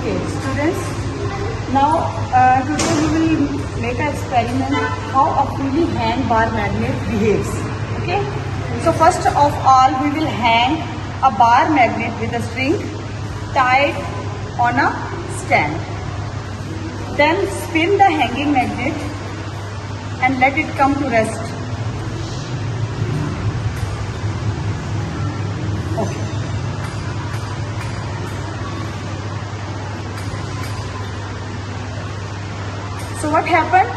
Okay, students. Now today we will make an experiment how a fully hang bar magnet behaves. Okay. So first of all, we will hang a bar magnet with a string tied on a stand. Then spin the hanging magnet and let it come to rest. Okay. So what happened?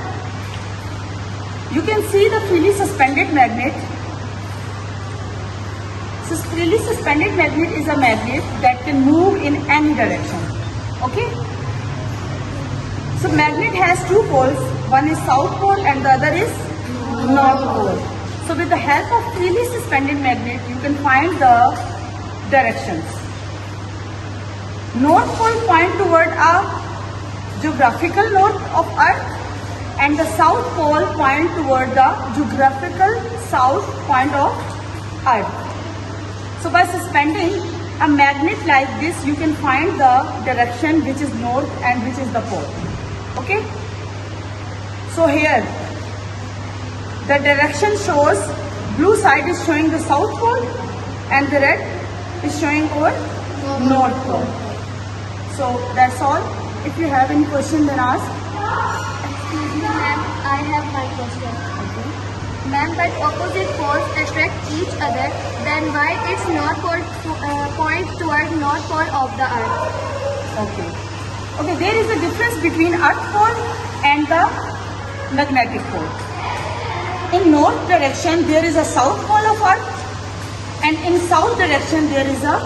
You can see the freely suspended magnet. So freely suspended magnet is a magnet that can move in any direction. Okay? So magnet has two poles. One is south pole and the other is north pole. So with the help of freely suspended magnet, you can find the directions. North pole point toward a geographical north of Earth and the south pole point toward the geographical south point of Earth. So by suspending a magnet like this, you can find the direction which is north and which is the pole. Okay? So here, the direction shows, blue side is showing the south pole and the red is showing our north pole. So that's all. If you have any question, then ask. Excuse me, ma'am, I have my question. Okay. Ma'am, but opposite poles attract each other, then why its north pole points toward north pole of the earth? Okay. Okay, there is a difference between earth pole and the magnetic pole. In north direction, there is a south pole of earth, and in south direction, there is a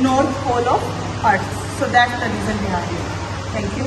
north pole of earth. So that's the reason behind it. Thank you.